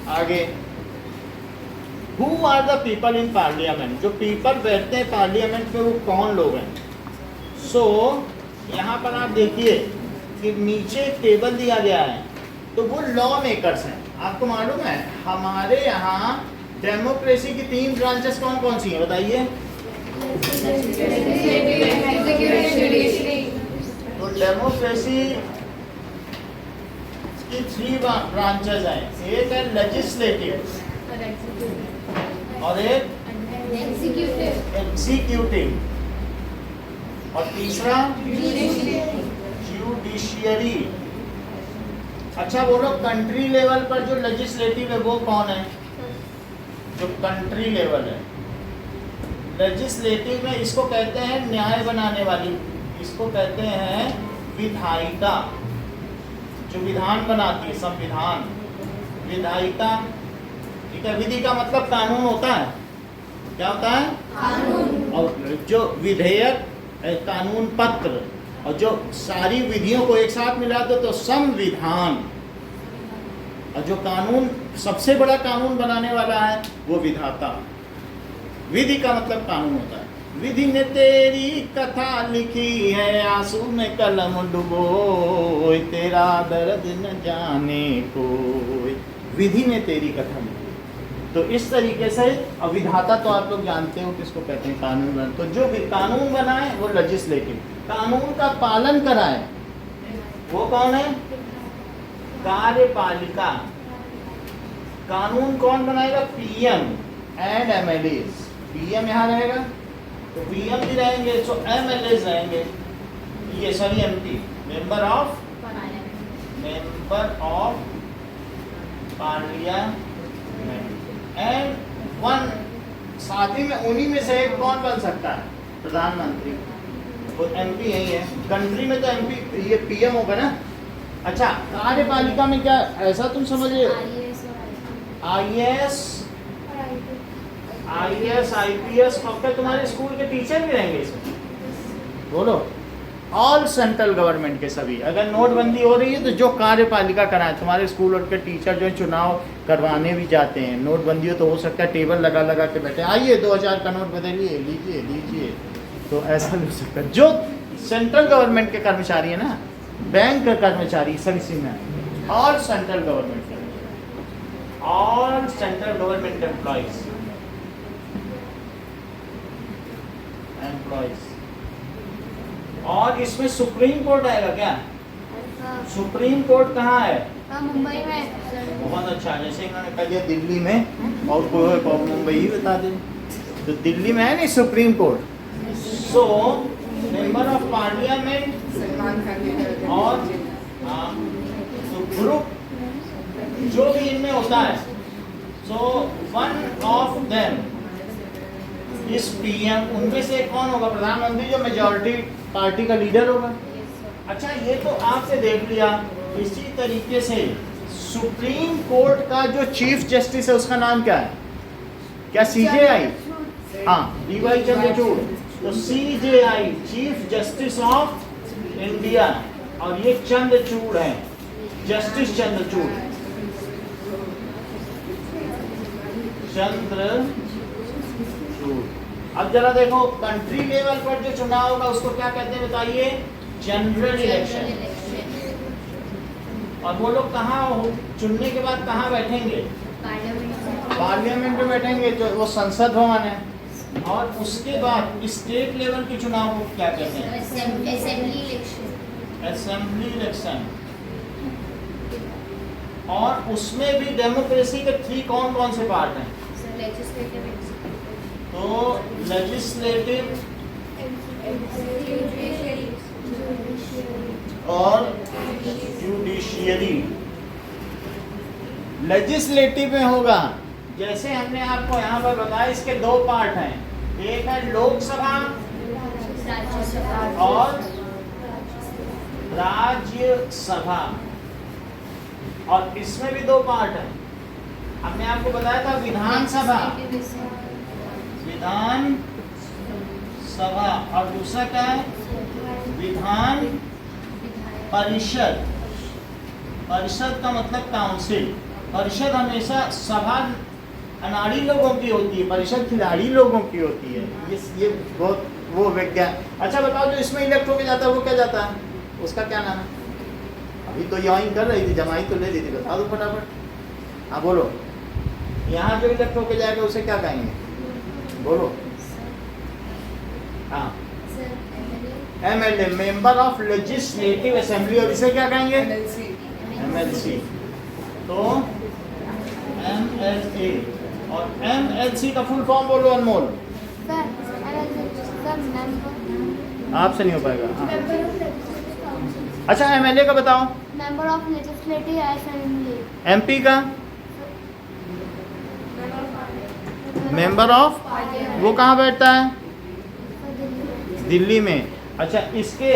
आगे, who are the people in parliament. जो पीपल बैठते हैं पार्लियामेंट में वो कौन लोग हैं। सो यहाँ पर आप देखिए कि नीचे एक टेबल दिया गया है, तो वो लॉ मेकर्स हैं। आपको मालूम है हमारे यहाँ डेमोक्रेसी की 3 ब्रांचेस कौन कौन सी हैं बताइए। तो डेमोक्रेसी की 3 ब्रांचेस हैं। एक है लेजिस्लेटिव और एक एग्जीक्यूटिव और तीसरा जुडिशियरी। अच्छा बोलो, कंट्री लेवल पर जो लेजिस्लेटिव है वो कौन है, जो कंट्री लेवल है। लेजिस्लेटिव में इसको कहते हैं न्याय बनाने वाली, इसको कहते हैं विधायिका, जो विधान बनाती है, संविधान। विधायिका, ठीक है। विधि का मतलब कानून होता है, क्या होता है कानून। और जो विधेयक कानून पत्र, और जो सारी विधियों को एक साथ मिला दो तो संविधान। और जो कानून सबसे बड़ा कानून बनाने वाला है वो विधाता। विधि का मतलब कानून होता है। विधि ने तेरी कथा लिखी है, आंसू में कलम डुबोए, तेरा दर्द न जाने कोई। विधि ने तेरी कथा लिखी। तो इस तरीके से विधाता तो आप लोग जानते हो किसको कहते हैं, कानून बना। तो जो भी कानून बनाए वो लेजिस्लेटिव, कानून का पालन कराए वो कौन है, कार्यपालिका। कानून कौन बनाएगा, पीएम एंड एमएलएज। पीएम यहाँ रहेगा तो पीएम भी रहेंगे, तो एमएलएज रहेंगे, ये sorry MP, member of parliament. And one, साथ ही में उन्हीं में से एक कौन बन सकता है, प्रधानमंत्री। वो एमपी यही है। कंट्री में तो एमपी ये पीएम होगा ना। अच्छा कार्यपालिका में क्या, ऐसा तुम समझिए आईएएस आईपीएस और तुम्हारे स्कूल के टीचर भी रहेंगे इसमें। बोलो, ऑल सेंट्रल गवर्नमेंट के सभी। अगर नोटबंदी हो रही है तो जो कार्यपालिका कराए, तुम्हारे स्कूल और के टीचर जो चुनाव करवाने भी जाते हैं, नोटबंदी हो तो हो सकता है टेबल लगा लगा के बैठे, आइए 2000 का नोट बदलिए, लीजिए लीजिए। तो ऐसा भी हो सकता है। जो सेंट्रल गवर्नमेंट के कर्मचारी है ना, बैंक के कर्मचारी, सब इसी में है। ऑल सेंट्रल गवर्नमेंट के, ऑल सेंट्रल गवर्नमेंट एम्प्लॉइज और इसमें सुप्रीम कोर्ट आएगा क्या। सुप्रीम कोर्ट कहाँ है, मुंबई में। बहुत अच्छा, जैसे इन्होंने कह दिया दिल्ली में, और कोई मुंबई ही बता दे। तो दिल्ली में है नहीं supreme court. So member of parliament Salman Khan और तो ग्रुप जो भी इनमें होता है, सो वन ऑफ देम इस पीएम। उनमें से कौन होगा, प्रधानमंत्री, जो मेजॉरिटी पार्टी का लीडर होगा। अच्छा, ये तो आपने देख लिया। इसी तरीके से सुप्रीम कोर्ट का जो चीफ जस्टिस है उसका नाम क्या है? क्या सीजेआई? हाँ, डीवाई चंद्रचूड़। तो CJI chief justice of India, और ये चंद्रचूड़ है, जस्टिस चंद्रचूड़, चंद्रचूड़। अब जरा देखो, कंट्री लेवल पर जो चुनाव होगा उसको क्या कहते हैं बताइए? General election. और वो लोग कहाँ चुनने के बाद कहाँ बैठेंगे? पार्लियामेंट में बैठेंगे, जो वो संसद भवन है। और उसके बाद स्टेट लेवल के चुनाव को क्या कहते हैं? Assembly election. Assembly election. और उसमें भी डेमोक्रेसी के 3 कौन कौन से पार्ट हैं? तो लेजिस्लेटिव और जुडिशियरी। लेजिस्लेटिव में होगा, जैसे हमने आपको यहाँ पर बताया, इसके 2 पार्ट हैं, एक है लोकसभा और राज्यसभा, और इसमें भी 2 पार्ट हैं। हमने आपको बताया था विधानसभा, विधान सभा, और दूसरा क्या है? विधान परिषद। परिषद का मतलब काउंसिल। परिषद हमेशा सभा अनाड़ी लोगों की होती है, परिषद खिलाड़ी लोगों की होती है। ये बहुत वो विज्ञान। अच्छा बताओ, जो इसमें इलेक्ट होके जाता है वो क्या जाता है? उसका क्या नाम है? अभी तो ज्वाइन कर रही थी, जमाई तो ले ली थी, बता दो फटाफट। हाँ बोलो, यहाँ जो इलेक्ट होके जाएगा उसे क्या कहेंगे? बोलो। हाँ, MLA, member of legislative assembly, और इसे क्या कहेंगे? एमएलसी। तो एमएलए और एमएलसी का फुल फॉर्म बोलो अनमोल। आपसे नहीं हो पाएगा। हाँ। अच्छा, एमएलए का बताओ। Member of legislative assembly. MP का? मेंबर ऑफ, वो कहाँ बैठता है? दिल्ली में। अच्छा, इसके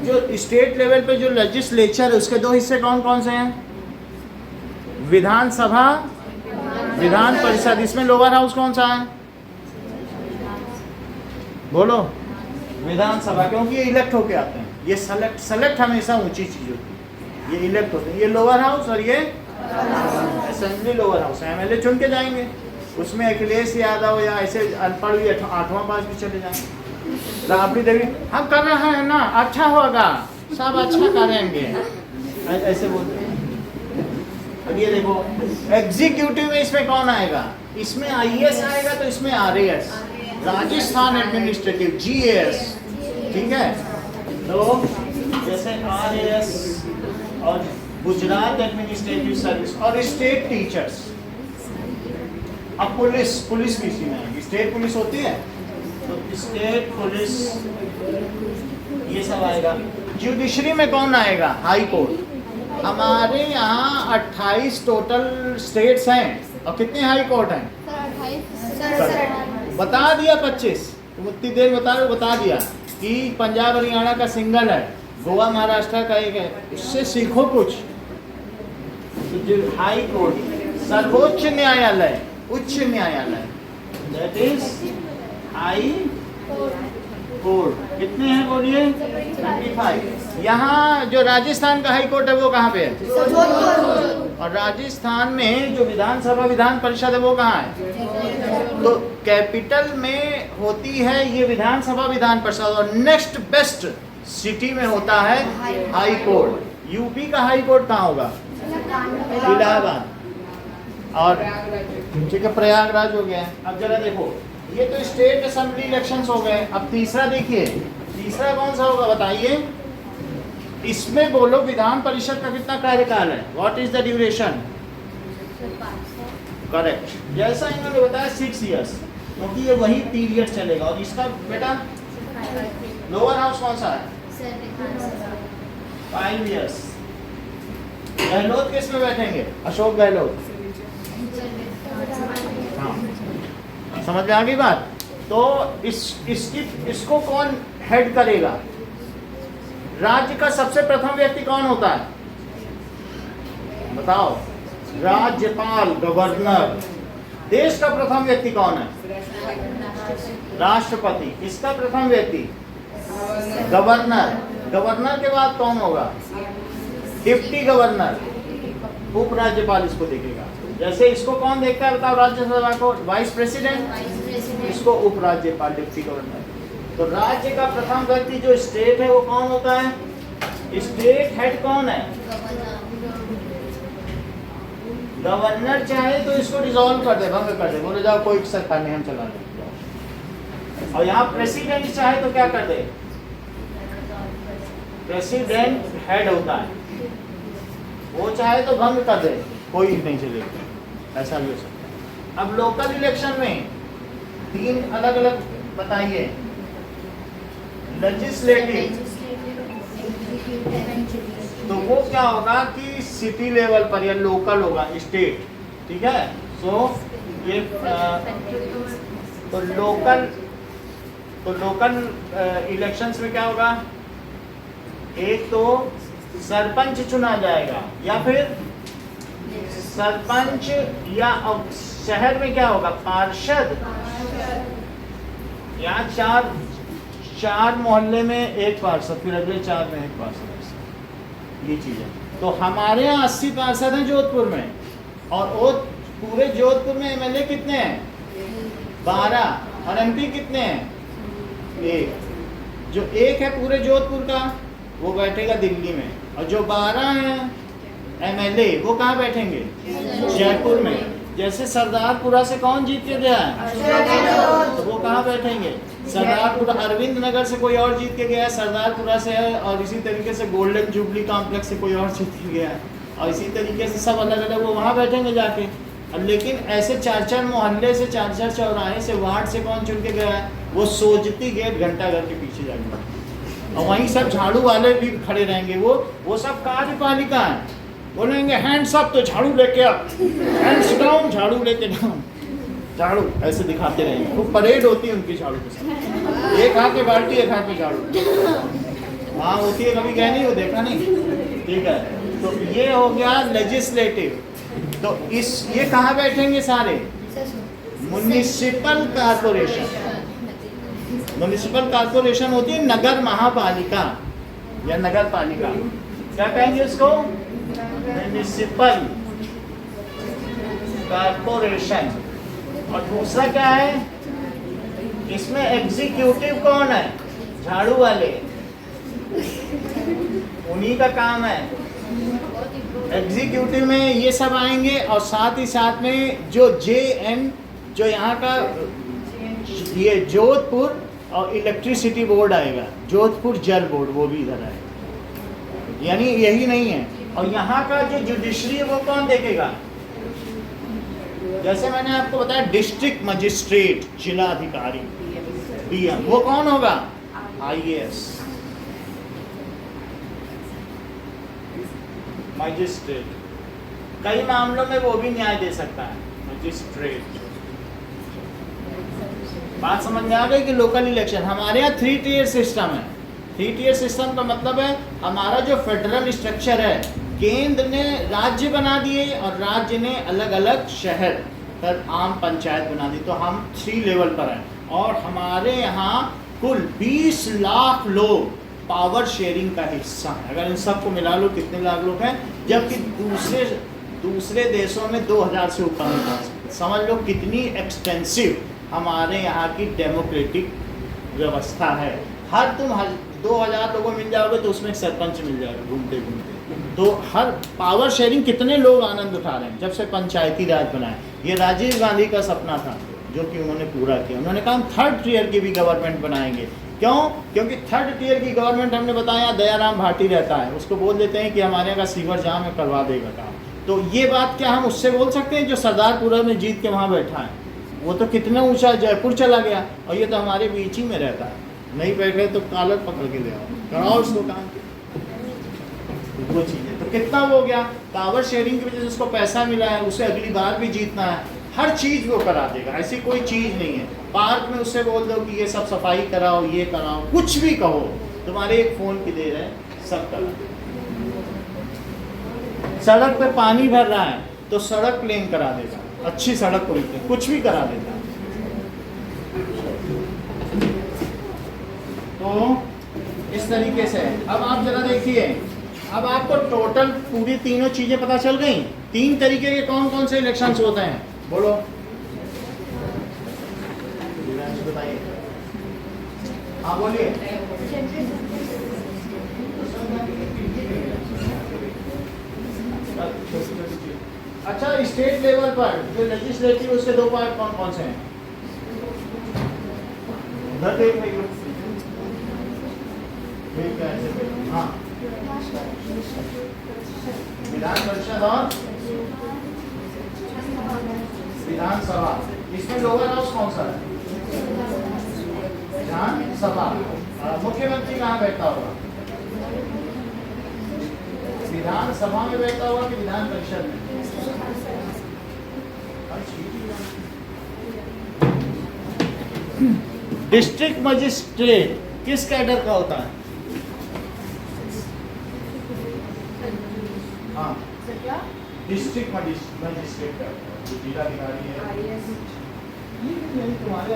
जो स्टेट लेवल पे जो लेजिस्लेचर है उसके 2 हिस्से कौन कौन से हैं? विधानसभा, विधान परिषद। इसमें लोअर हाउस कौन सा है? बोलो। विधानसभा, क्योंकि ये इलेक्ट होके आते हैं। ये सेलेक्ट हमेशा ऊंची चीज होती है, ये इलेक्ट होते हैं। ये लोअर हाउस और ये असेंबली लोअर हाउस है। एमएलए चुन के जाएंगे, उसमें अखिलेश यादव या ऐसे अनपढ़ भी 8वां पास भी चले जाएंगे। राबड़ी देवी, हम कर रहे हैं ना, अच्छा होगा, सब अच्छा करेंगे, ऐसे बोलते हैं। अब ये देखो, एग्जीक्यूटिव में इसमें कौन आएगा? इसमें आईएएस आएगा, तो इसमें आरएएस, राजस्थान एडमिनिस्ट्रेटिव, जीएएस। ठीक है, तो जैसे आरएएस और गुजरात एडमिनिस्ट्रेटिव सर्विस और स्टेट टीचर्स। अब पुलिस भी इसी में है, स्टेट पुलिस होती है, तो स्टेट पुलिस, ये सब आएगा। जुडिशरी में कौन आएगा? High court. हमारे यहाँ 28 टोटल स्टेट्स हैं, और कितने हाई कोर्ट हैं? बता दिया 25, तुम इतनी देर बता रहे हो, बता दिया कि पंजाब हरियाणा का सिंगल है, गोवा महाराष्ट्र का एक है, उससे सीखो कुछ। तो हाई कोर्ट, सर्वोच्च न्यायालय, उच्च न्यायालय, दैट इज हाई कोर्ट। कितने हैं बोलिए? 25। यहाँ जो राजस्थान का हाई कोर्ट है वो कहाँ पे है? और राजस्थान में जो विधानसभा विधान परिषद है वो कहाँ है? तो कैपिटल में होती है ये विधानसभा विधान परिषद, और नेक्स्ट बेस्ट सिटी में होता है हाई कोर्ट। यूपी का हाई कोर्ट कहाँ होगा? इलाहाबाद। और ठीक है, प्रयागराज हो गया। अब जरा देखो, ये तो स्टेट असेंबली इलेक्शंस हो गए। अब तीसरा देखिए, तीसरा कौन सा होगा बताइए? इसमें बोलो विधान परिषद का कितना कार्यकाल है? What is the duration? Correct, जैसा इन्होंने बताया 6 इयर्स, क्योंकि ये वही पीरियड चलेगा। और इसका बेटा लोअर हाउस कौन सा है? 5 इयर्स। गहलोत किस में बैठेंगे? अशोक गहलोत। हाँ, समझ में आ गई बात? तो इसको कौन हेड करेगा? राज्य का सबसे प्रथम व्यक्ति कौन होता है? बताओ। राज्यपाल, गवर्नर। देश का प्रथम व्यक्ति कौन है? राष्ट्रपति। इसका प्रथम व्यक्ति गवर्नर। गवर्नर के बाद कौन होगा? Deputy governor. उपराज्यपाल इसको देखेगा। जैसे इसको कौन देखता है बताओ? राज्यसभा को वाइस प्रेसिडेंट, इसको उपराज्यपाल, डिप्टी गवर्नर। तो राज्य का प्रथम व्यक्ति जो स्टेट है वो कौन होता है? स्टेट हेड कौन है? गवर्नर चाहे तो इसको डिसॉल्व कर दे, भंग कर दे, बोले जाओ कोई सरकार नहीं, हम चला लेंगे। और यहाँ प्रेसिडेंट चाहे तो क्या कर दे? प्रेसिडेंट हेड होता है, वो चाहे तो भंग कर दे, कोई नहीं चलेगा। ऐसा भी हो सकता है। अब लोकल इलेक्शन में 3 अलग अलग बताइए। लेजिस्लेटिव, तो वो क्या होगा कि सिटी लेवल पर या लोकल होगा, स्टेट, ठीक है। सो ये तो लोकल इलेक्शंस में क्या होगा? एक तो सरपंच चुना जाएगा, या फिर सरपंच, या शहर में क्या होगा? पार्षद, या चार मोहल्ले में एक पार्षद, फिर अगले 4 में एक पार्षद। ये चीज है। तो हमारे यहाँ 80 पार्षद हैं जोधपुर में, और वो पूरे जोधपुर में एमएलए कितने हैं? 12। और एमपी कितने हैं? 1। जो 1 है पूरे जोधपुर का वो बैठेगा दिल्ली में, और जो 12 हैं एमएलए वो कहाँ बैठेंगे? जयपुर में। जैसे सरदारपुरा से कौन जीत के गया है? तो वो कहाँ बैठेंगे? सरदारपुरा। अरविंद नगर से कोई और जीत के गया है, सरदारपुरा से है। और इसी तरीके से गोल्डन जुबली कॉम्प्लेक्स से कोई और जीत के गया है, और इसी तरीके से सब अलग अलग वो वहाँ बैठेंगे जाके। अब लेकिन ऐसे 4-4 मोहल्ले से, 4-4 चौराहे से, वार्ड से कौन चुन के गया है? वो सोजती गेट घंटाघर के पीछे जाएंगे, और वहीं सब झाड़ू वाले भी खड़े रहेंगे। वो सब कार्यपालिका है। बोलेंगे हैंड्स अप तो झाड़ू लेके अप, हैंड्स डाउन झाड़ू लेके डाउन, झाड़ू ऐसे दिखाते रहेंगे। खूब परेड होती है उनकी झाड़ू के साथ, एक हाथ में बाल्टी, एक हाथ में झाड़ू। हाँ होती है, कभी गए नहीं हो, देखा नहीं, ठीक है। तो ये हो गया लेजिस्लेटिव। तो ये कहाँ बैठेंगे सारे? Municipal corporation. म्युनिसिपल कारपोरेशन होती है नगर महापालिका या नगर पालिका, क्या कहेंगे उसको? Municipal corporation. और दूसरा क्या है? इसमें एग्जीक्यूटिव कौन है? झाड़ू वाले, उन्हीं का काम है। एग्जीक्यूटिव में ये सब आएंगे, और साथ ही साथ में जो जो यहाँ का ये जोधपुर और इलेक्ट्रिसिटी बोर्ड आएगा, जोधपुर जल बोर्ड, वो भी इधर आएगा। यानी यही नहीं है। और यहाँ का जो जुडिशरी है वो कौन देखेगा? जैसे मैंने आपको बताया डिस्ट्रिक्ट मजिस्ट्रेट, जिला अधिकारी, डीएम, वो कौन होगा? IAS, magistrate. कई मामलों में वो भी न्याय दे सकता है, मजिस्ट्रेट। बात समझ में आ गई कि लोकल इलेक्शन हमारे यहाँ 3 टियर सिस्टम है। 3 टियर सिस्टम का मतलब है हमारा जो फेडरल स्ट्रक्चर है, केंद्र ने राज्य बना दिए और राज्य ने अलग अलग शहर पर आम पंचायत बना दी। तो हम 3 लेवल पर हैं, और हमारे यहाँ कुल 20 लाख लोग पावर शेयरिंग का हिस्सा है। अगर इन सबको मिला लो कितने लाख लोग हैं, जबकि दूसरे देशों में 2000 से ऊपर नहीं पहुँच सकते। समझ लो कितनी एक्सटेंसिव हमारे यहाँ की डेमोक्रेटिक व्यवस्था है। हर 2000 लोगों मिल जाओगे तो उसमें एक सरपंच मिल जाएगा घूमते घूमते। तो हर पावर शेयरिंग कितने लोग आनंद उठा रहे हैं जब से पंचायती राज बनाए। ये राजीव गांधी का सपना था जो कि उन्होंने पूरा किया। उन्होंने कहा हम 3rd टियर की भी गवर्नमेंट बनाएंगे। क्यों? क्योंकि 3rd टियर की गवर्नमेंट हमने बताया दयाराम भाटी रहता है, उसको बोल देते हैं कि हमारे यहाँ का सीवर जाम है, करवा देगा काम। तो ये बात क्या हम उससे बोल सकते हैं जो सरदारपुरा में जीत के वहाँ बैठा है? वो तो कितना ऊंचा जयपुर चला गया, और ये तो हमारे बीच ही में रहता है। नहीं बैठे तो कॉलर पकड़ के ले आओ, कराओ उसको काम। वो चीज़ है। तो कितना हो गया? पावर शेयरिंग की वजह से उसको पैसा मिला है, उसे अगली बार भी जीतना है, हर चीज़ वो करा देगा। ऐसी कोई चीज़ नहीं है। पार्क में उससे बोल दो कि ये सब सफाई कराओ, ये कराओ, कुछ भी कहो, तुम्हारे एक फ़ोन की देर है, सब तरह। सड़क पे पानी भर रहा है तो सड़क प्लेन करा देगा, अच्छी सड़क बोलते हैं, कुछ भी करा देता है। तो इस तरीके से अब आप जरा देखिए, अब आपको टोटल पूरी तीनों चीजें पता चल गई। 3 तरीके के कौन कौन से इलेक्शंस होते हैं बोलो, बताइए। हाँ बोलिए। अच्छा, स्टेट लेवल पर जो लेजिस्लेटिव उसके 2 पार्ट कौन कौन से हैं? उधर देख रही हो। हाँ, विधान परिषद और विधानसभा। इसमें लोअर हाउस कौन सा है? विधानसभा। मुख्यमंत्री कहाँ बैठता होगा? विधानसभा में बैठता होगा कि विधान परिषद में? डिस्ट्रिक्ट मजिस्ट्रेट किस कैडर का होता है? हाँ, डिस्ट्रिक्ट मजिस्ट्रेट का जो जिलाधिकारी है। ये तुम्हारे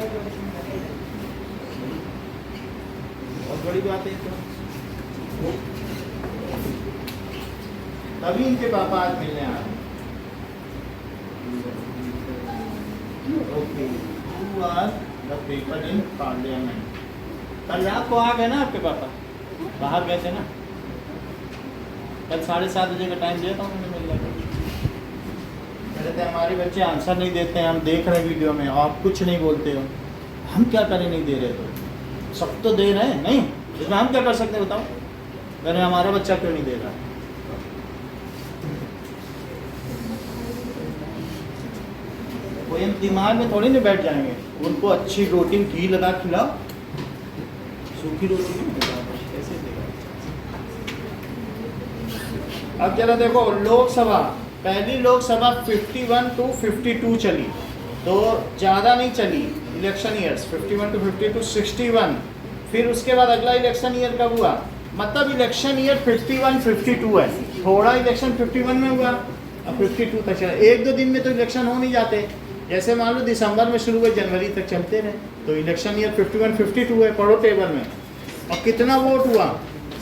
बहुत बड़ी बात है तो। तभी इनके पापा आज मिलने आ रहे। Okay, you are the people in parliament. कल रात को आ गए ना आपके पापा, बाहर गए थे ना? कल 7:30 बजे का टाइम दिया था उन्होंने मिलने का। कहते थे हमारे बच्चे आंसर नहीं देते हैं, हम देख रहे हैं वीडियो में, आप कुछ नहीं बोलते हो। हम क्या करें, नहीं दे रहे तो सब तो दे रहे हैं, नहीं इसमें हम क्या कर सकते हैं बताओ? मैंने हमारा बच्चा क्यों नहीं दे रहा? कोई हम दिमाग में थोड़ी नहीं बैठ जाएंगे। उनको अच्छी रोटी घी लगा खिलाओ, सूखी रोटी नहीं खिलाओ, कैसे देगा? अब जरा देखो, लोकसभा, पहली लोकसभा 51 to 52 चली, तो ज़्यादा नहीं चली इलेक्शन ईयर्स। 51 to 52, 61। फिर उसके बाद अगला इलेक्शन ईयर कब हुआ? मतलब इलेक्शन ईयर 51-52 है, थोड़ा इलेक्शन 51 में हुआ, अब 52 तक चला। 1-2 दिन में तो इलेक्शन हो नहीं जाते। जैसे मान लो दिसंबर में शुरू हुए, जनवरी तक चलते रहे, तो इलेक्शन ईयर 51-52 है। पढ़ो टेबल में। और कितना वोट हुआ?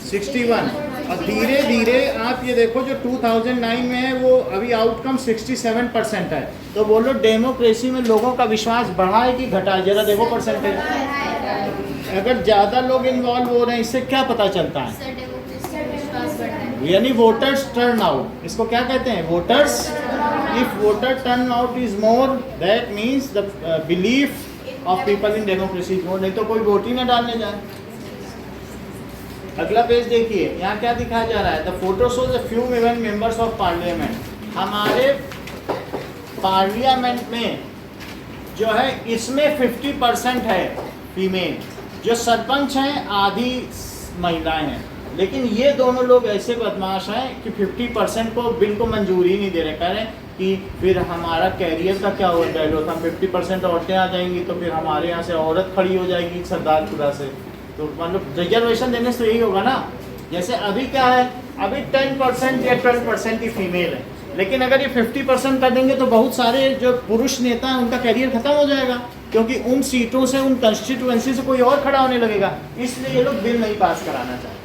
61। और धीरे धीरे आप ये देखो, जो 2009 में है वो अभी आउटकम 67% है। तो बोलो डेमोक्रेसी में लोगों का विश्वास बढ़ा है कि घटा है? जरा देखो परसेंटेज। अगर ज़्यादा लोग इन्वॉल्व हो रहे हैं, इससे क्या पता चलता है? यानी वोटर्स टर्न आउट, इसको क्या कहते हैं? Voters. If voter turn out is more, that means the belief of people in democracy is more. नहीं तो कोई वोट ही ना डालने जाए। अगला पेज देखिए, यहाँ क्या दिखाया जा रहा है? The photo shows a few women members of parliament. हमारे पार्लियामेंट में जो है इसमें 50% है फीमेल। जो सरपंच हैं आधी महिलाएं हैं। लेकिन ये दोनों लोग ऐसे बदमाश हैं कि 50% को बिल को मंजूरी नहीं दे रहे। कह रहे हैं कि फिर हमारा कैरियर का क्या होगा? डायलॉग हम 50% औरतें आ जाएंगी तो फिर हमारे यहाँ से औरत खड़ी हो जाएगी सरदारपुरा से। तो मतलब रिजर्वेशन देने से यही होगा ना। जैसे अभी क्या है, अभी 10% या 12% ही फीमेल है, लेकिन अगर ये 50% कर देंगे तो बहुत सारे जो पुरुष नेता हैं उनका कैरियर खत्म हो जाएगा, क्योंकि उन सीटों से, उन कंस्टिट्यूएंसी से कोई और खड़ा होने लगेगा। इसलिए ये लोग बिल नहीं पास कराना चाहते।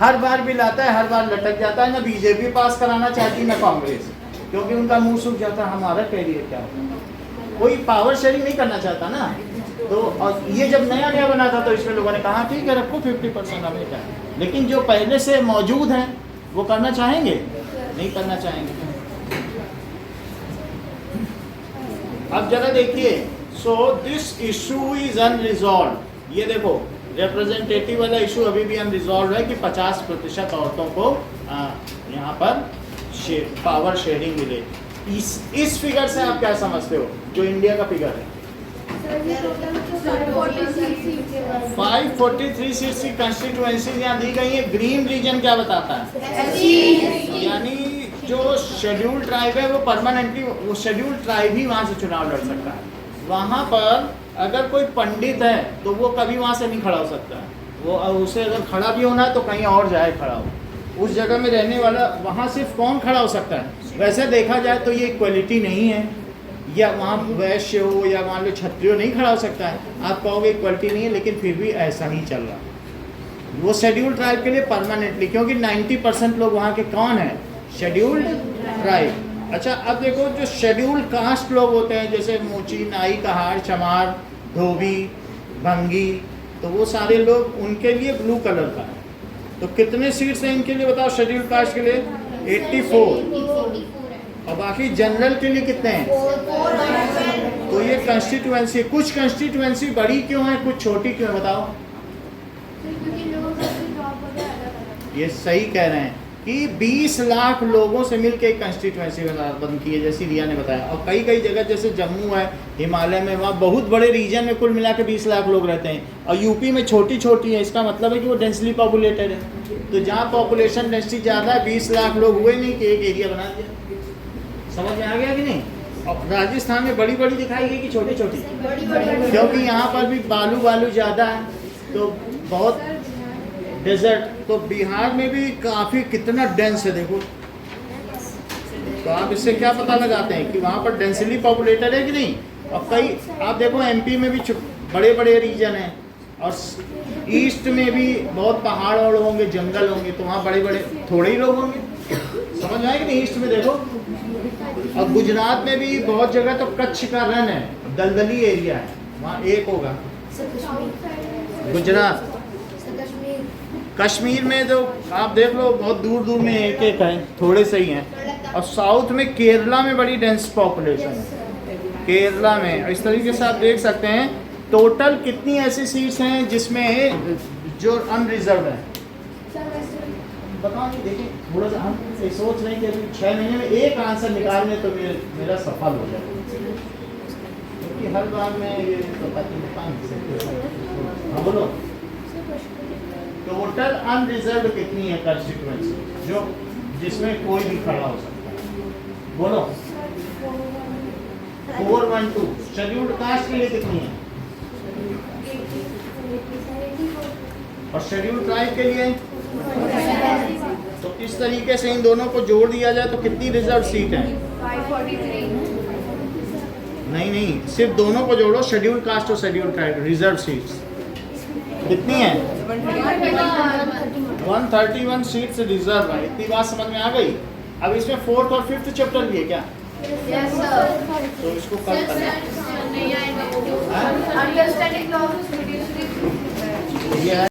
हर बार बिल आता है, हर बार लटक जाता है। ना बीजेपी पास कराना चाहती, ना कांग्रेस, क्योंकि उनका मुंह सूख जाता है हमारा कैरियर क्या होगा। कोई पावर शेयरिंग नहीं करना चाहता ना। तो और ये जब नया नया बना था तो इसमें लोगों ने कहा ठीक है रखो 50% हमें क्या है। लेकिन जो पहले से मौजूद हैं वो करना चाहेंगे? नहीं करना चाहेंगे। अब जरा देखिए, so this issue is unresolved. ये देखो, रिप्रेजेंटेटिव वाला इशू अभी भी अनरिजॉल्व है कि 50% औरतों को यहाँ पर पावर शेयरिंग मिले। इस फिगर से आप क्या समझते हो, जो इंडिया का फिगर है? 543 सीट्स की कंस्टिट्यूएंसी यहाँ दी गई है। ग्रीन रीजन क्या बताता है? यानी जो शेड्यूल ट्राइब है वो परमानेंटली, वो शेड्यूल ट्राइब ही वहाँ से चुनाव लड़ सकता है। वहाँ पर अगर कोई पंडित है तो वो कभी वहाँ से नहीं खड़ा हो सकता है। वो उसे अगर खड़ा भी होना है तो कहीं और जाए खड़ा हो। उस जगह में रहने वाला वहाँ सिर्फ कौन खड़ा हो सकता है? वैसे देखा जाए तो ये इक्वलिटी नहीं है, या वहाँ वैश्य हो या मान लो क्षत्रिय नहीं खड़ा हो सकता है, आप कहोगे इक्वलिटी नहीं है, लेकिन फिर भी ऐसा ही चल रहा है। वो शेड्यूल ट्राइब के लिए परमानेंटली, क्योंकि 90% लोग वहाँ के कौन है? Scheduled tribe. अच्छा, अब देखो जो शेड्यूल कास्ट लोग होते हैं जैसे मोची, नाई, कहार, चमार, धोबी, भंगी, तो वो सारे लोग, उनके लिए ब्लू कलर का है। तो कितने सीट्स हैं इनके लिए बताओ शेड्यूल कास्ट के लिए? 84। और बाकी जनरल के लिए कितने हैं? तो ये कंस्टिट्यूएंसी, कुछ कंस्टिट्यूएंसी बड़ी क्यों है, कुछ छोटी क्यों है बताओ? ये सही कह रहे हैं कि 20 लाख लोगों से मिलकर एक कंस्टिट्यूएंसी बनती है, जैसी रिया ने बताया। और कई कई जगह जैसे जम्मू है, हिमालय में, वहाँ बहुत बड़े रीजन में कुल मिला के 20 लाख लोग रहते हैं। और यूपी में छोटी छोटी है, इसका मतलब है कि वो डेंसली पॉपुलेटेड है। तो जहाँ पॉपुलेशन डेंसिटी ज़्यादा है, 20 लाख लोग हुए नहीं कि एक एरिया बना दिया। समझ में आ गया कि नहीं? और राजस्थान में बड़ी बड़ी दिखाई गई कि छोटी छोटी? क्योंकि यहाँ पर भी बालू ज़्यादा है, तो बहुत डेजर्ट। तो बिहार में भी काफ़ी कितना डेंस है देखो। तो आप इससे क्या पता लगाते हैं कि वहाँ पर डेंसली पॉपुलेटेड है कि नहीं? और कई आप देखो एमपी में भी बड़े बड़े रीजन हैं, और ईस्ट में भी बहुत पहाड़ और होंगे, जंगल होंगे, तो वहाँ बड़े बड़े थोड़े ही लोग होंगे। समझ में आए कि नहीं? ईस्ट में देखो। और गुजरात में भी बहुत जगह तो कच्छ का रन है, दलदली एरिया है, वहाँ एक होगा। गुजरात, कश्मीर में तो आप देख लो बहुत दूर दूर में एक एक है, थोड़े से ही हैं। और साउथ में केरला में बड़ी डेंस पॉपुलेशन है, केरला में। इस तरीके से आप देख सकते हैं टोटल कितनी ऐसी सीट्स हैं जिसमें जो अनरिजर्व है। बताओ नहीं, देखिए थोड़ा सा हम सोच रहे हैं कि अभी 6 महीने में एक आंसर निकालने तो मेरा सफल हो जाए, क्योंकि हर बार में ये तो हाँ बोलो, टोटल अनरिजर्व कितनी है कंस्टिट्यूएंसी जो जिसमें कोई भी खड़ा हो सकता है? बोलो। 412। शेड्यूल्ड कास्ट के लिए कितनी है? और शेड्यूल्ड ट्राइब के लिए? तो इस तरीके से इन दोनों को जोड़ दिया जाए तो कितनी रिजर्व सीट है? 543। नहीं, सिर्फ दोनों को जोड़ो, शेड्यूल्ड कास्ट और शेड्यूल्ड ट्राइब, रिजर्व सीट्स कितनी है? 131 सीट्स रिजर्व है। इतनी बात समझ में आ गई? अब इसमें 4th और 5th चैप्टर भी है क्या? Yes, sir. तो इसको कल करना Understanding laws of ये है।